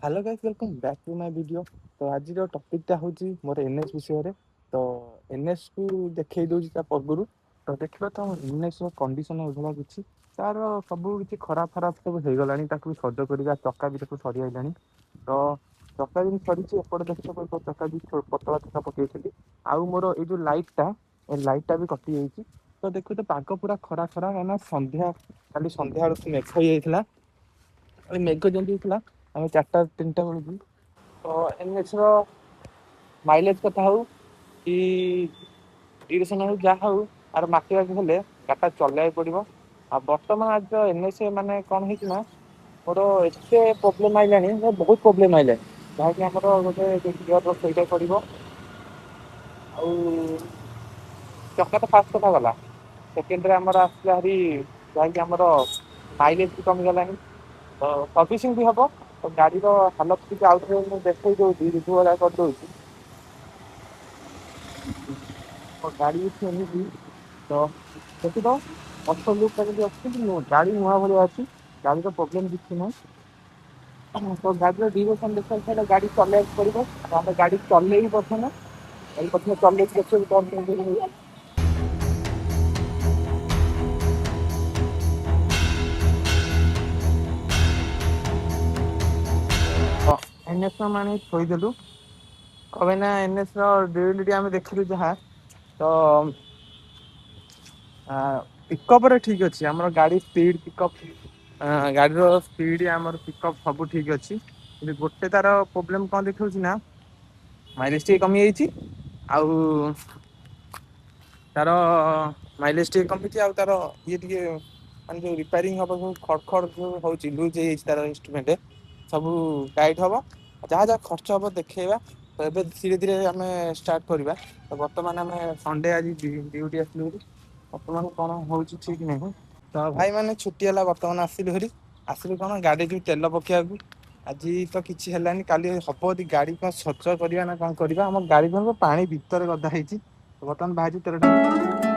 Hello guys welcome back to my video. तो आज टॉपिकटा हूँ मोर एनएस विषय तो एनएस को देखई दूसरी पूर्व तो देखा तो एनएस कंडीशन एभला किसी तार सब किसी खराब खराब सब हो गला सज करवा चक्का भी देखो सरी आइलानी। तो चक्का भी सरी एपटे देखते चक्का भी पतला चक्का पकई आउ मोर ये जो लाइटा भी कटि जाइए। तो देखो तो पाग पूरा खरा खरा है संध्या खाली संध्या बेलू मेघ हो जाता मेघ जमी होता आम 4टा 3टा बेलू। तो एनएच माइलेज कथा हो कि इरिगेशन हो जहाँ हो आर माटिया हेले गाटा चलवाई पड़ो। आ बर्तमान आज एनएच माने कौन है मोर एत प्रोब्लेम आईला बहुत प्रोब्लेम आईला जहाँकि आम गोटे गियर सहीटा पड़ो। चक्का तो फास्ट कथा गला सेकेंड आमर आसला हरी जहाँकि आमर माइलेज भी कमिगला। तो सर्विसिंग भी हम तो गाड़ी हालत टी आउ देखई दूसरी रिव्यू वाला कर दूसरी तो गाड़ी एमती। तो देखी तो पछ लुकटा जब अच्छी गाड़ी नुआ भाया अच्छी गाड़ी प्रोब्लेम किसी ना। तो गाड़ी ड्यूरेशन देखा गाड़ी चलवाक पड़ो आम गाड़ी चल प्रथम प्रथम चल देखिए कौन केमती। एनएस मान थोदेलु कहीं ना एनएस ड्यूरेबिलिटी आम देखिलु जहाँ। तो पिकअप ठीक अच्छे आम गाड़ी स्पीड पिकअप गाड़ी स्पीड आमर पिकअप सब ठीक अच्छी गोटे तार प्रोब्लेम कौन देखा ना माइलेज टे कमी जाइए आउ तार माइलेज टे कमी आउ तार ये मान जो रिपेयरिंग हम सब खड़ खड़ जो हो लुज तार इंस्ट्रूमेंट सब टाइट हम जहाँ जहाँ खर्च हम देखा। तो ये धीरे धीरे आम स्टार्ट करवा। तो बर्तमान आम संडे आज ड्यूटी आसलू बर्तमान कौन हो ठीक नहीं। तो भाई मैंने छुट्टी है बर्तमान आसिलु हरी आसिलु कौन गाड़ी जो तेल पकेया आज तो किसी है काली हम यदि गाड़ी कौन सच करवा ना कौन करवा आम गाड़ी कौन पानी भितर गदा बर्तमान बाहर तेल टांगी